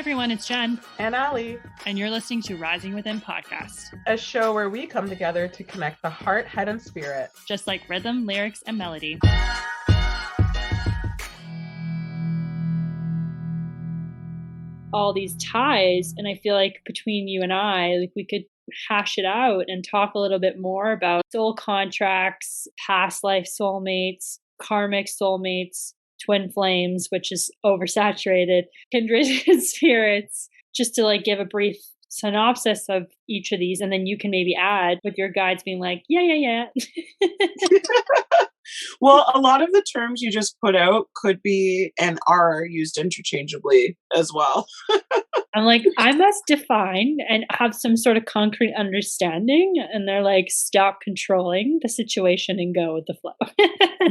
everyone, it's Jen. And Ali. And you're listening to Rising Within Podcast, a show where we come together to connect the heart, head, and spirit. Just like rhythm, lyrics, and melody. All these ties, and I feel like between you and I, like we could hash it out and talk a little bit more about soul contracts, past life soulmates, karmic soulmates, twin flames, which is oversaturated, kindred spirits, just to like give a brief synopsis of each of these, and then you can maybe add with your guides being like, yeah. Well, a lot of the terms you just put out could be and are used interchangeably as well. I'm like, I must define and have some sort of concrete understanding. And they're like, stop controlling the situation and go with the flow.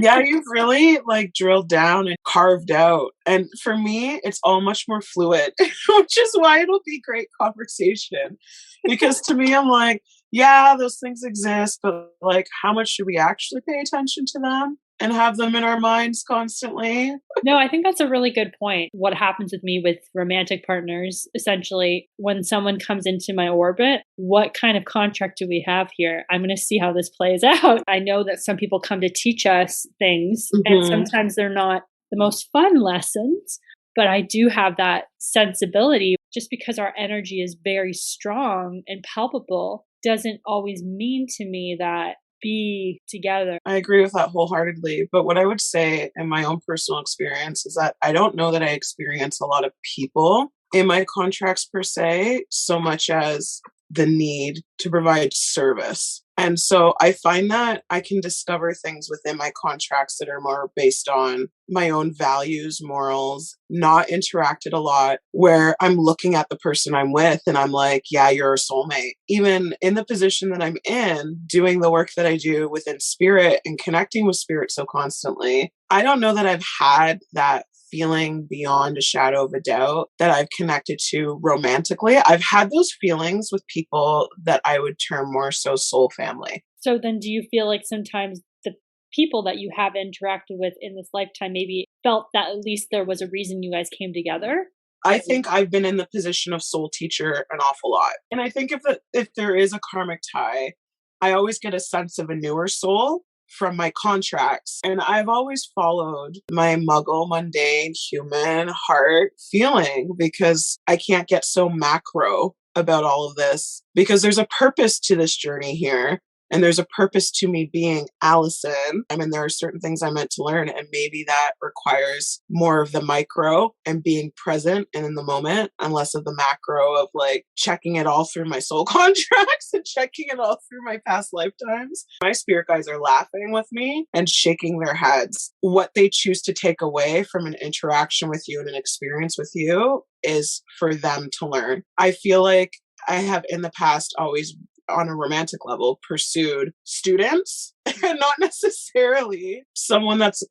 Yeah, you've really like drilled down and carved out. And for me, it's all much more fluid, which is why it'll be great conversation. Because to me, I'm like, yeah, those things exist, but like, how much should we actually pay attention to them and have them in our minds constantly? No, I think that's a really good point. What happens with me with romantic partners, essentially, when someone comes into my orbit, what kind of contract do we have here? I'm going to see how this plays out. I know that some people come to teach us things, and sometimes they're not the most fun lessons, but I do have that sensibility. Just because our energy is very strong and palpable doesn't always mean to me that be together. I agree with that wholeheartedly. But what I would say in my own personal experience is that I don't know that I experience a lot of people in my contracts per se, so much as the need to provide service. And so I find that I can discover things within my contracts that are more based on my own values, morals, not interacted a lot, where I'm looking at the person I'm with and I'm like, yeah, you're a soulmate. Even in the position that I'm in, doing the work that I do within spirit and connecting with spirit so constantly, I don't know that I've had that feeling beyond a shadow of a doubt that I've connected to romantically. I've had those feelings with people that I would term more so soul family. So then do you feel like sometimes the people that you have interacted with in this lifetime maybe felt that at least there was a reason you guys came together? I think I've been in the position of soul teacher an awful lot. And I think if there is a karmic tie, I always get a sense of a newer soul from my contracts. And I've always followed my muggle, mundane, human heart feeling because I can't get so macro about all of this because there's a purpose to this journey here. And there's a purpose to me being Allison. I mean, there are certain things I'm meant to learn, and maybe that requires more of the micro and being present and in the moment, and less of the macro of like checking it all through my soul contracts and checking it all through my past lifetimes. My spirit guides are laughing with me and shaking their heads. What they choose to take away from an interaction with you and an experience with you is for them to learn. I feel like I have in the past always on a romantic level pursued students and not necessarily someone that's,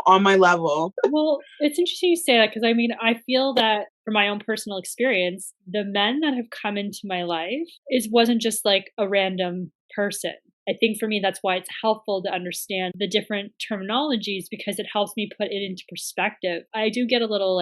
on my level. Well, it's interesting you say that because I mean, I feel that from my own personal experience, the men that have come into my life wasn't just like a random person. I think for me, that's why it's helpful to understand the different terminologies because it helps me put it into perspective. I do get a little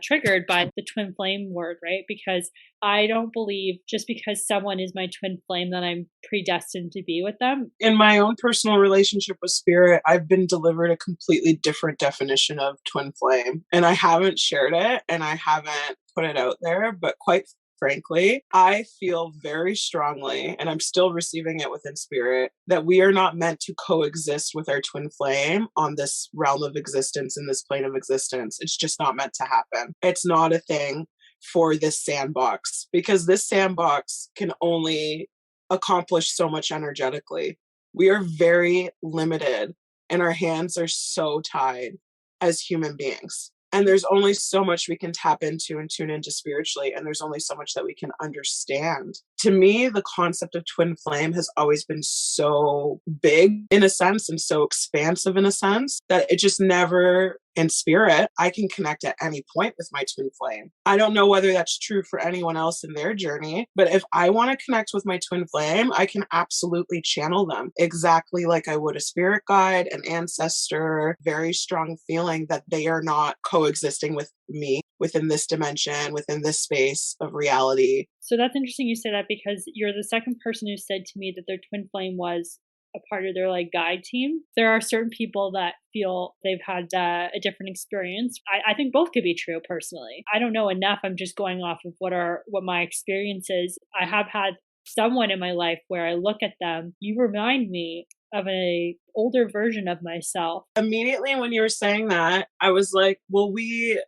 triggered by the twin flame word, right? Because I don't believe just because someone is my twin flame that I'm predestined to be with them. In my own personal relationship with spirit, I've been delivered a completely different definition of twin flame, and I haven't shared it and I haven't put it out there, but quite frankly, I feel very strongly, and I'm still receiving it within spirit, that we are not meant to coexist with our twin flame on this realm of existence, in this plane of existence. It's just not meant to happen. It's not a thing for this sandbox, because this sandbox can only accomplish so much energetically. We are very limited, and our hands are so tied as human beings. And there's only so much we can tap into and tune into spiritually. And there's only so much that we can understand. To me, the concept of twin flame has always been so big in a sense and so expansive in a sense that it just never, in spirit, I can connect at any point with my twin flame. I don't know whether that's true for anyone else in their journey, but if I want to connect with my twin flame, I can absolutely channel them exactly like I would a spirit guide, an ancestor, very strong feeling that they are not coexisting with me. within this dimension, within this space of reality. So that's interesting you say that, because you're the second person who said to me that their twin flame was a part of their like guide team. There are certain people that feel they've had a different experience. I think both could be true personally. I don't know enough. I'm just going off of what my experience is. I have had someone in my life where I look at them, you remind me of a older version of myself. Immediately when you were saying that, I was like, well, we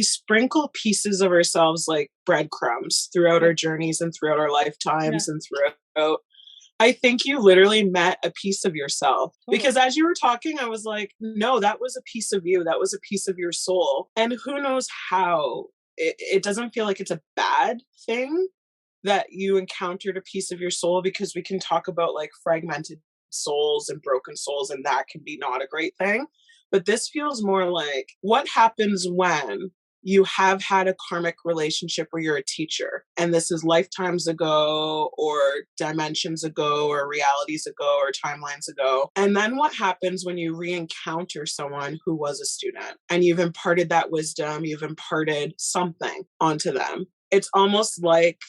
sprinkle pieces of ourselves like breadcrumbs throughout our journeys and throughout our lifetimes and throughout. I think you literally met a piece of yourself, because as you were talking, I was like, no, that was a piece of you. That was a piece of your soul. And who knows how it doesn't feel like it's a bad thing that you encountered a piece of your soul, because we can talk about like fragmented souls and broken souls, and that can be not a great thing. But this feels more like what happens when you have had a karmic relationship where you're a teacher, and this is lifetimes ago or dimensions ago or realities ago or timelines ago. And then what happens when you re-encounter someone who was a student and you've imparted that wisdom, you've imparted something onto them. It's almost like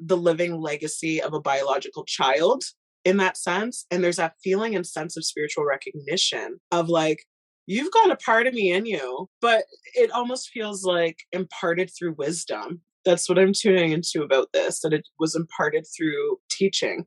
the living legacy of a biological child in that sense. And there's that feeling and sense of spiritual recognition of like, you've got a part of me in you, but it almost feels like imparted through wisdom. That's what I'm tuning into about this, that it was imparted through teaching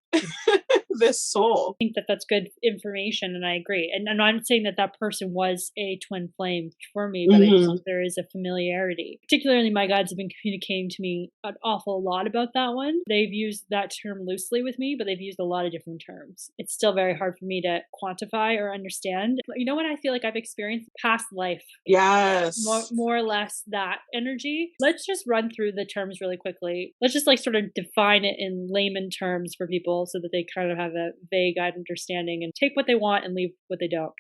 this soul. I think that that's good information, and I agree. And I'm not saying that that person was a twin flame for me, but I think there is a familiarity. Particularly my guides have been communicating to me an awful lot about that one. They've used that term loosely with me, but they've used a lot of different terms. It's still very hard for me to quantify or understand. But you know what I feel like I've experienced? Past life. Yes. More or less that energy. Let's just run through the terms really quickly. Let's just like sort of define it in layman terms for people so that they kind of have a vague understanding and take what they want and leave what they don't.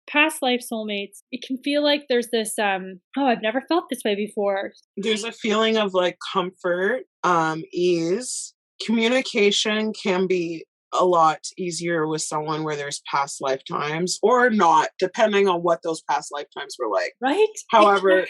Past life soulmates, it can feel like there's this I've never felt this way before. There's a feeling of like comfort, ease. Communication can be a lot easier with someone where there's past lifetimes, or not, depending on what those past lifetimes were like. Right? However,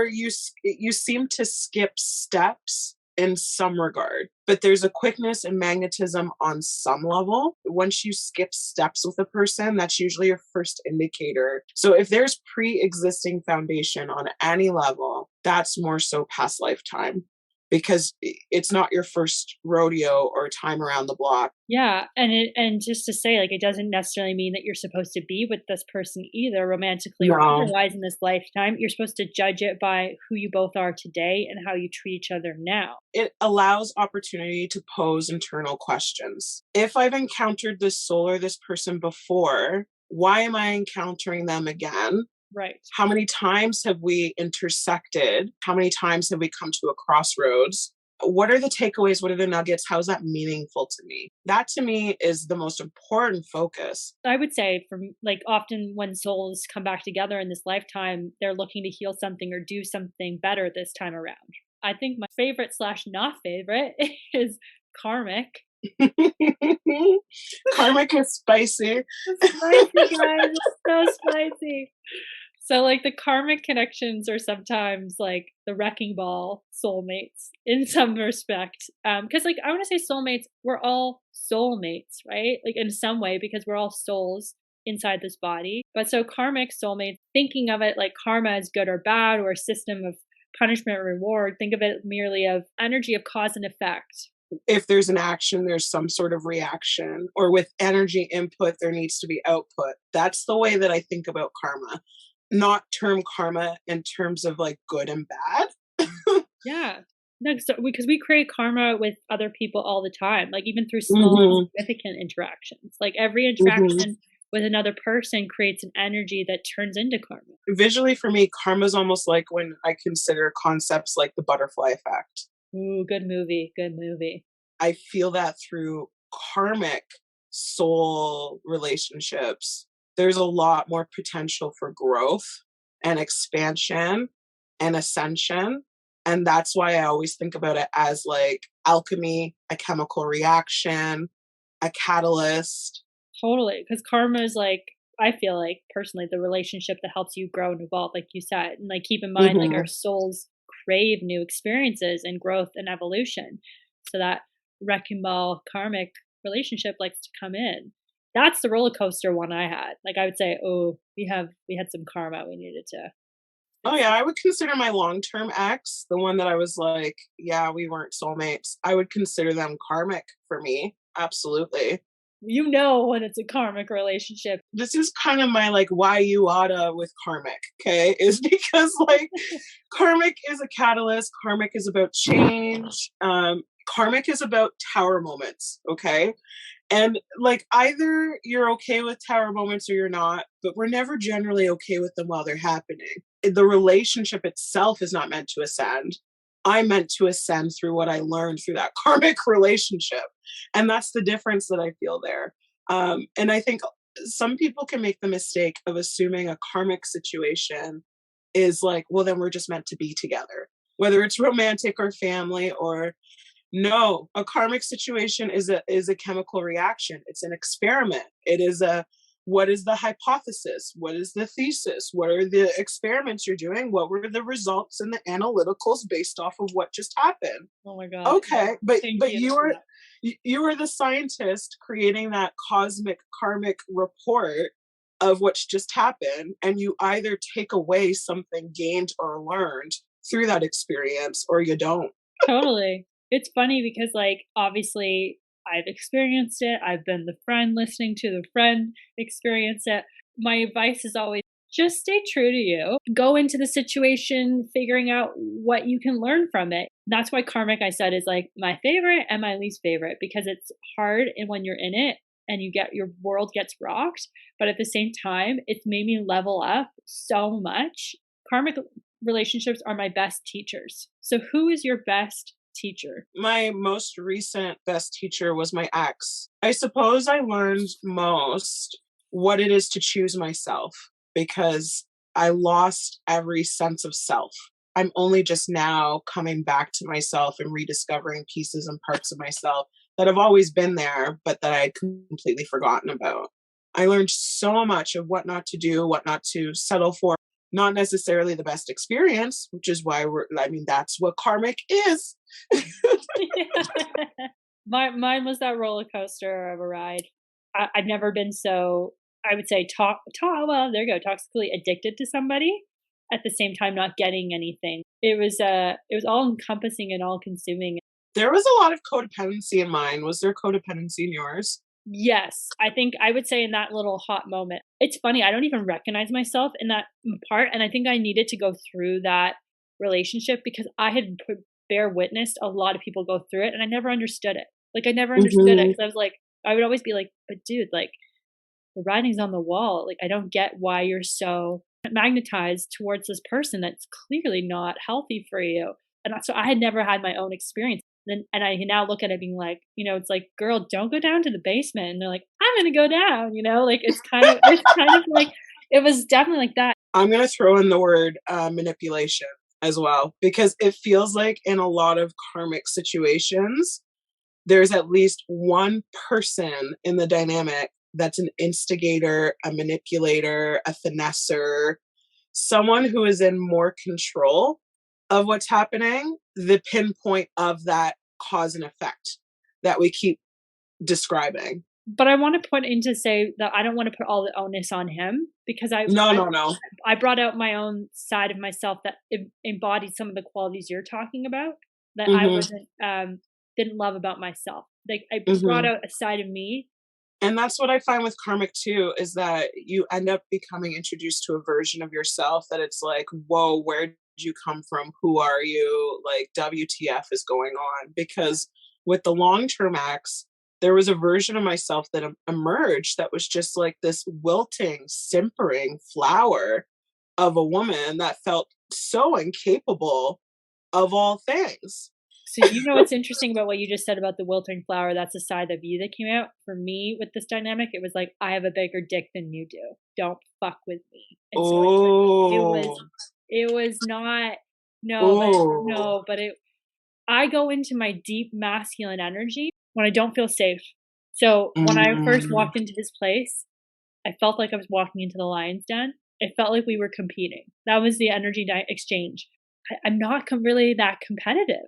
you seem to skip steps in some regard, but there's a quickness and magnetism on some level. Once you skip steps with a person, that's usually your first indicator. So if there's pre-existing foundation on any level, that's more so past lifetime, because it's not your first rodeo or time around the block. Yeah, and just to say, like, it doesn't necessarily mean that you're supposed to be with this person either, romantically or otherwise in this lifetime. You're supposed to judge it by who you both are today and how you treat each other now. It allows opportunity to pose internal questions. If I've encountered this soul or this person before, why am I encountering them again? Right. How many times have we intersected? How many times have we come to a crossroads? What are the takeaways? What are the nuggets? How is that meaningful to me? That to me is the most important focus. I would say from like often when souls come back together in this lifetime, they're looking to heal something or do something better this time around. I think my favorite / not favorite is Karmic. Karmic is spicy. It's spicy, guys. It's so spicy. So like the karmic connections are sometimes like the wrecking ball soulmates in some respect. Because like I want to say soulmates, we're all soulmates, right? Like in some way, because we're all souls inside this body. But so karmic soulmates, thinking of it like karma is good or bad, or a system of punishment or reward, think of it merely of energy of cause and effect. If there's an action, there's some sort of reaction, or with energy input, there needs to be output. That's the way that I think about karma. Not term karma in terms of like good and bad. Yeah. No, so, because we create karma with other people all the time, like even through small significant interactions. Like every interaction with another person creates an energy that turns into karma. Visually for me, karma is almost like when I consider concepts like the butterfly effect. Ooh, good movie. Good movie. I feel that through karmic soul relationships, there's a lot more potential for growth and expansion and ascension. And that's why I always think about it as like alchemy, a chemical reaction, a catalyst. Totally. Because karma is like I feel like personally the relationship that helps you grow and evolve, like you said, and like keep in mind like our Mhm. souls crave new experiences and growth and evolution. So that wrecking ball karmic relationship likes to come in. That's the roller coaster one I had. Like I would say, oh, we had some karma we needed to Oh fix. yeah, I would consider my long-term ex, the one that I was like, yeah, we weren't soulmates. I would consider them karmic for me. Absolutely. You know when it's a karmic relationship. This is kind of my like why you oughta with karmic, okay? Is because like karmic is a catalyst, karmic is about change. Karmic is about tower moments, okay? And like either you're okay with tower moments or you're not, but we're never generally okay with them while they're happening. The relationship itself is not meant to ascend. I meant to ascend through what I learned through that karmic relationship. And that's the difference that I feel there. And I think some people can make the mistake of assuming a karmic situation is like, well, then we're just meant to be together, whether it's romantic or family or no, a karmic situation is a chemical reaction. It's an experiment. It is a what is the hypothesis? What is the thesis? What are the experiments you're doing? What were the results and the analyticals based off of what just happened? Oh my god. Okay, Thank but you. Yeah. you are the scientist creating that cosmic karmic report of what's just happened, and you either take away something gained or learned through that experience or you don't. Totally. It's funny because, like, obviously, I've experienced it. I've been the friend listening to the friend experience it. My advice is always just stay true to you. Go into the situation figuring out what you can learn from it. That's why karmic, I said, is like my favorite and my least favorite because it's hard and when you're in it and you get your world gets rocked. But at the same time, it's made me level up so much. Karmic relationships are my best teachers. So, who is your best teacher? My most recent best teacher was my ex. I suppose I learned most what it is to choose myself because I lost every sense of self. I'm only just now coming back to myself and rediscovering pieces and parts of myself that have always been there, but that I had completely forgotten about. I learned so much of what not to do, what not to settle for. Not necessarily the best experience, which is why I mean, that's what karmic is. Mine was that roller coaster of a ride. I've never been so, I would say, well, there you go, toxically addicted to somebody, at the same time not getting anything. It was all encompassing and all consuming. There was a lot of codependency in mine. Was there codependency in yours? Yes, I think I would say in that little hot moment. It's funny, I don't even recognize myself in that part, and I think I needed to go through that relationship because I had bear witnessed a lot of people go through it, and I never understood it. Like, I never understood it Mhm. because I was like I would always be like, "But dude, like, the writing's on the wall. Like, I don't get why you're so magnetized towards this person that's clearly not healthy for you." And so I had never had my own experience. And I can now look at it being like, it's like, girl, don't go down to the basement. And they're like, I'm gonna go down, like it's kind of like it was definitely like that. I'm going to throw in the word manipulation as well, because it feels like in a lot of karmic situations, there's at least one person in the dynamic that's an instigator, a manipulator, a finesser, someone who is in more control of what's happening, the pinpoint of that cause and effect that we keep describing. But I want to put in to say that I don't want to put all the onus on him because No, no, no. I brought out my own side of myself that embodied some of the qualities you're talking about that I Hmm. wasn't didn't love about myself. Like I brought Hmm. out a side of me. And that's what I find with karmic too, is that you end up becoming introduced to a version of yourself that it's like, whoa, where did you come from? Who are you? Like, WTF is going on? Because with the long term acts, there was a version of myself that emerged that was just like this wilting, simpering flower of a woman that felt so incapable of all things. So what's interesting about what you just said about the wilting flower, that's a side of you that came out. For me with this dynamic, it was like, I have a bigger dick than you do. Don't fuck with me. And so it was Oh, it was not oh. no, but it I go into my deep masculine energy when I don't feel safe. So when I first Mm. walked into this place, I felt like I was walking into the lion's den. It felt like we were competing. That was the energy exchange. I'm not really that competitive.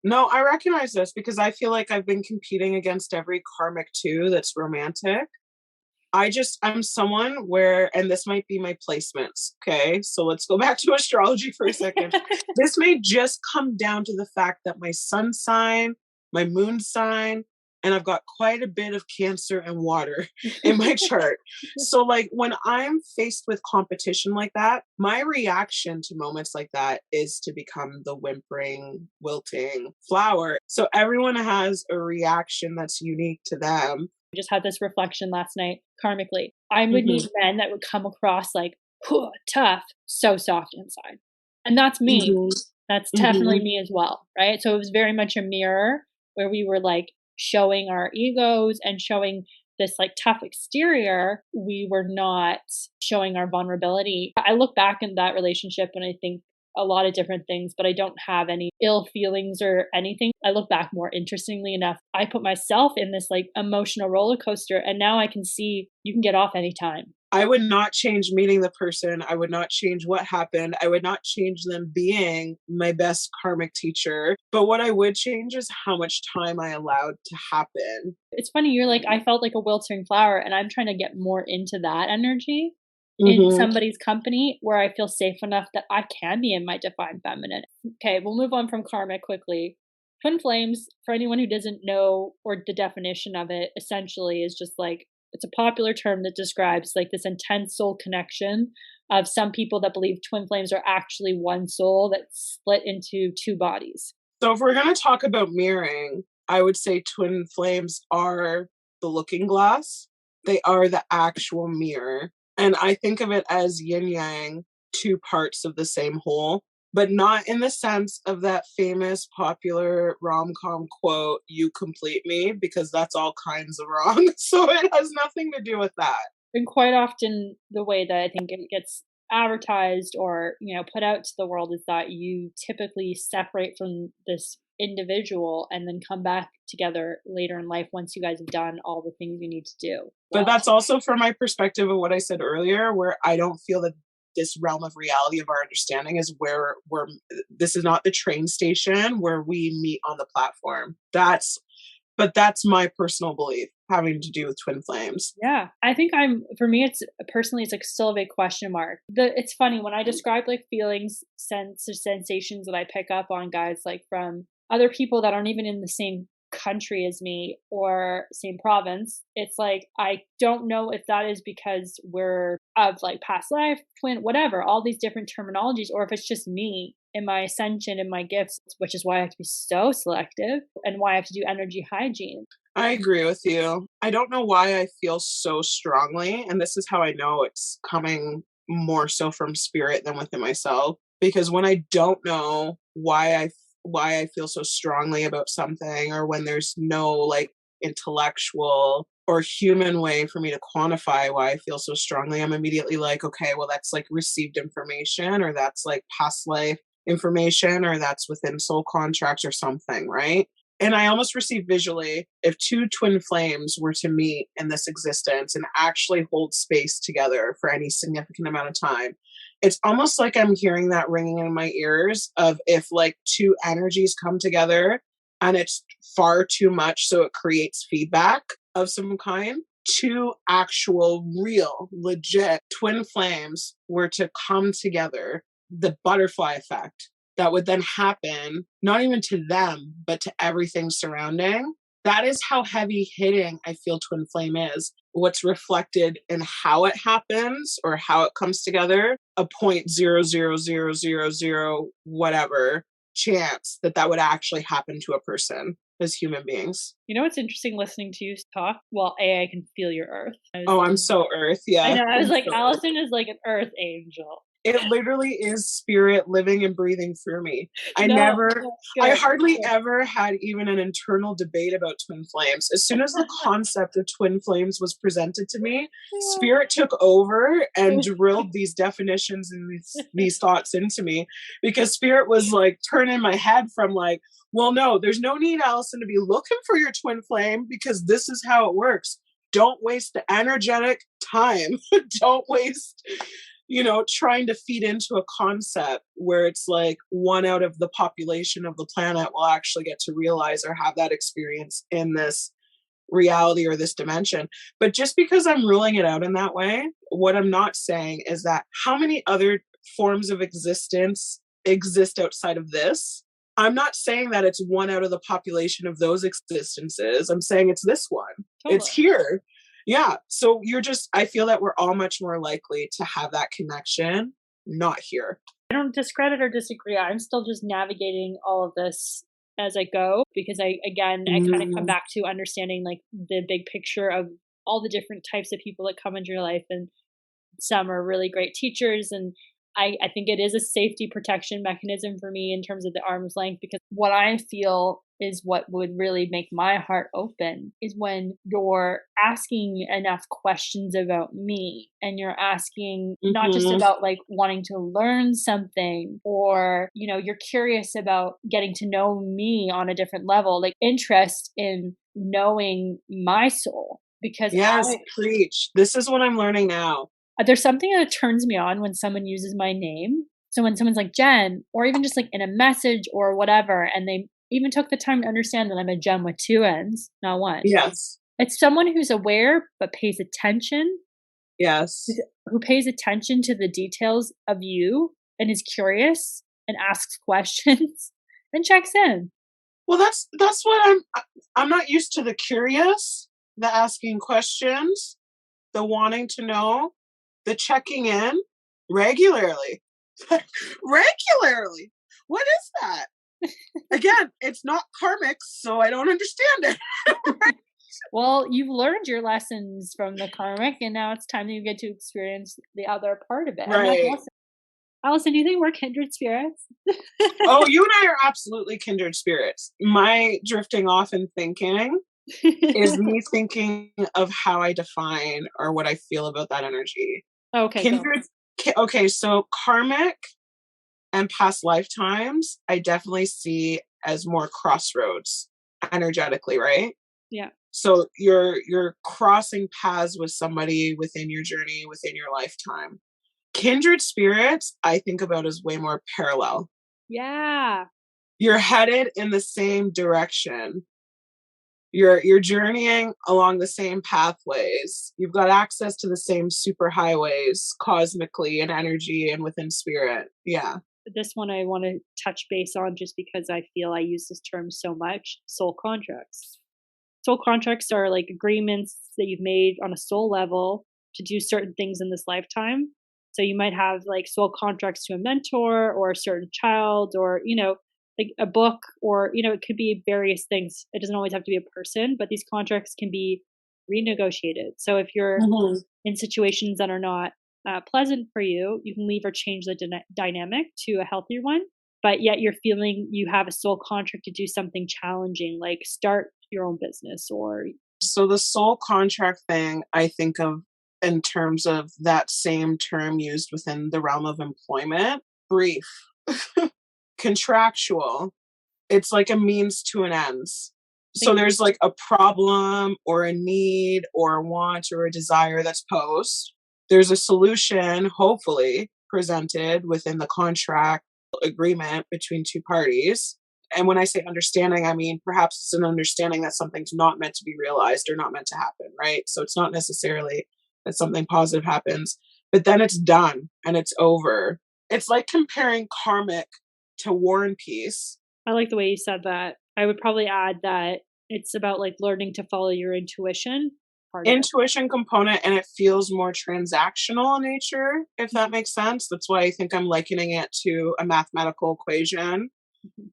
No, I recognize this because I feel like I've been competing against every karmic too that's romantic. I'm someone where, and this might be my placements. Okay. So let's go back to astrology for a second. This may just come down to the fact that my sun sign, my moon sign, and I've got quite a bit of Cancer and water in my chart. So like when I'm faced with competition like that, my reaction to moments like that is to become the whimpering, wilting flower. So everyone has a reaction that's unique to them. I just had this reflection last night, karmically. I would meet men that would come across like, tough, so soft inside. And that's me. That's definitely me as well, right? So it was very much a mirror where we were like showing our egos and showing this like tough exterior. We were not showing our vulnerability. I look back in that relationship and I think a lot of different things, but I don't have any ill feelings or anything. I look back more interestingly enough. I put myself in this like emotional roller coaster and now I can see you can get off anytime. I would not change meeting the person. I would not change what happened. I would not change them being my best karmic teacher. But what I would change is how much time I allowed to happen. It's funny, you're like, I felt like a wilting flower, and I'm trying to get more into that energy in somebody's company where I feel safe enough that I can be in my divine feminine. Okay, we'll move on from karma quickly. Twin flames, for anyone who doesn't know or the definition of it, essentially is just like, it's a popular term that describes like this intense soul connection of some people that believe twin flames are actually one soul that's split into two bodies. So if we're going to talk about mirroring, I would say twin flames are the looking glass. They are the actual mirror. And I think of it as yin yang, two parts of the same whole, but not in the sense of that famous popular rom-com quote, "You complete me," because that's all kinds of wrong. So it has nothing to do with that. And quite often the way that I think it gets advertised or, put out to the world is that you typically separate from this individual and then come back together later in life once you guys have done all the things you need to do. But that's also from my perspective of what I said earlier, where I don't feel that this realm of reality of our understanding is where this is not the train station where we meet on the platform. That's my personal belief having to do with twin flames. Yeah. I think for me, it's personally, it's like still a big question mark. It's funny when I describe like feelings, sensations that I pick up on guys, like from other people that aren't even in the same country as me or same province. It's like, I don't know if that is because we're of like past life, twin, whatever, all these different terminologies, or if it's just me in my ascension and my gifts, which is why I have to be so selective and why I have to do energy hygiene. I agree with you. I don't know why I feel so strongly, and this is how I know it's coming more so from spirit than within myself, because when I don't know why I feel so strongly about something, or when there's no like intellectual or human way for me to quantify why I feel so strongly, I'm immediately like, okay, well, that's like received information, or that's like past life information, or that's within soul contracts or something, right? And I almost receive visually, if two twin flames were to meet in this existence and actually hold space together for any significant amount of time, it's almost like I'm hearing that ringing in my ears of if like two energies come together and it's far too much, so it creates feedback of some kind, two actual, real, legit twin flames were to come together, the butterfly effect that would then happen, not even to them, but to everything surrounding. That is how heavy hitting I feel twin flame is. What's reflected in how it happens or how it comes together, a 0.00000 whatever chance that would actually happen to a person as human beings. You know what's interesting listening to you talk? Well, I can feel your earth. I'm so earth, yeah. I know, I was like, Allison is like an earth angel. It literally is spirit living and breathing through me. I hardly ever had even an internal debate about twin flames. As soon as the concept of twin flames was presented to me, spirit took over and drilled these definitions and these thoughts into me, because spirit was like turning my head from like, well, no, there's no need, Allison, to be looking for your twin flame, because this is how it works. Don't waste the energetic time. Don't waste, trying to feed into a concept where it's like 1 out of the population of the planet will actually get to realize or have that experience in this reality or this dimension. But just because I'm ruling it out in that way, what I'm not saying is that how many other forms of existence exist outside of this. I'm not saying that it's 1 out of the population of those existences. I'm saying it's this one. Totally. It's here. Yeah. So I feel that we're all much more likely to have that connection, not here. I don't discredit or disagree. I'm still just navigating all of this as I go, because I kind of come back to understanding like the big picture of all the different types of people that come into your life. And some are really great teachers. And I think it is a safety protection mechanism for me in terms of the arm's length, because what I feel is what would really make my heart open is when you're asking enough questions about me, and you're asking not just about like wanting to learn something, or, you're curious about getting to know me on a different level, like interest in knowing my soul. Because preach. This is what I'm learning now. There's something that turns me on when someone uses my name. So when someone's like Jen, or even just like in a message or whatever, and they even took the time to understand that I'm a Jen with 2 N's, not 1. Yes. It's someone who's aware but pays attention. Yes. Who pays attention to the details of you and is curious and asks questions and checks in. Well, that's what I'm not used to the curious, the asking questions, the wanting to know, the checking in regularly. Regularly. What is that? Again, it's not karmic, so I don't understand it. Well, you've learned your lessons from the karmic, and now it's time that you get to experience the other part of it. Right. Awesome. Allison, do you think we're kindred spirits? Oh, you and I are absolutely kindred spirits. My drifting off and thinking is me thinking of how I define or what I feel about that energy. Okay. Kindred. Okay, so karmic and past lifetimes, I definitely see as more crossroads energetically, right? Yeah. So you're crossing paths with somebody within your journey, within your lifetime. Kindred spirits, I think about as way more parallel. Yeah. You're headed in the same direction. You're journeying along the same pathways. You've got access to the same super highways cosmically and energy and within spirit. Yeah. This one I want to touch base on just because I feel I use this term so much. Soul contracts. Soul contracts are like agreements that you've made on a soul level to do certain things in this lifetime. So you might have like soul contracts to a mentor or a certain child, or, like a book, or, it could be various things. It doesn't always have to be a person, but these contracts can be renegotiated. So if you're in situations that are not pleasant for you, you can leave or change the dynamic to a healthier one. But yet you're feeling you have a soul contract to do something challenging, like start your own business or. So the soul contract thing, I think of in terms of that same term used within the realm of employment, brief, contractual. It's like a means to an end. So there's like a problem or a need or a want or a desire that's posed. There's a solution, hopefully, presented within the contract agreement between 2 parties. And when I say understanding, I mean perhaps it's an understanding that something's not meant to be realized or not meant to happen, right? So it's not necessarily that something positive happens, but then it's done and it's over. It's like comparing karmic to war and peace. I like the way you said that. I would probably add that it's about like learning to follow your intuition. Intuition component, and it feels more transactional in nature, if that makes sense. That's why I think I'm likening it to a mathematical equation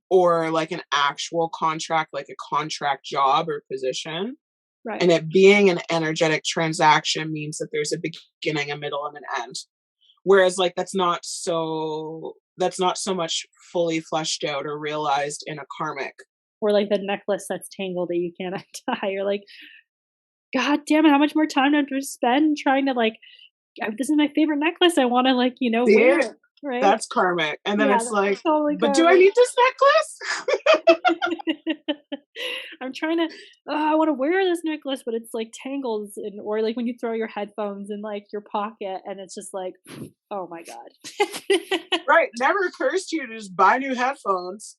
or like an actual contract, like a contract job or position. Right. And it being an energetic transaction means that there's a beginning, a middle, and an end. Whereas like that's not so much fully fleshed out or realized in a karmic. Or like the necklace that's tangled that you can't untie. You're like, God damn it, how much more time do I have to spend trying to like, this is my favorite necklace. I want to like, wear it. Right? That's karmic. And then it's like, totally but karmic. do I need this necklace? I'm trying to, I want to wear this necklace, but it's like tangles, and or like when you throw your headphones in like your pocket, and it's just like, oh my god. Right. Never occurs to you to just buy new headphones.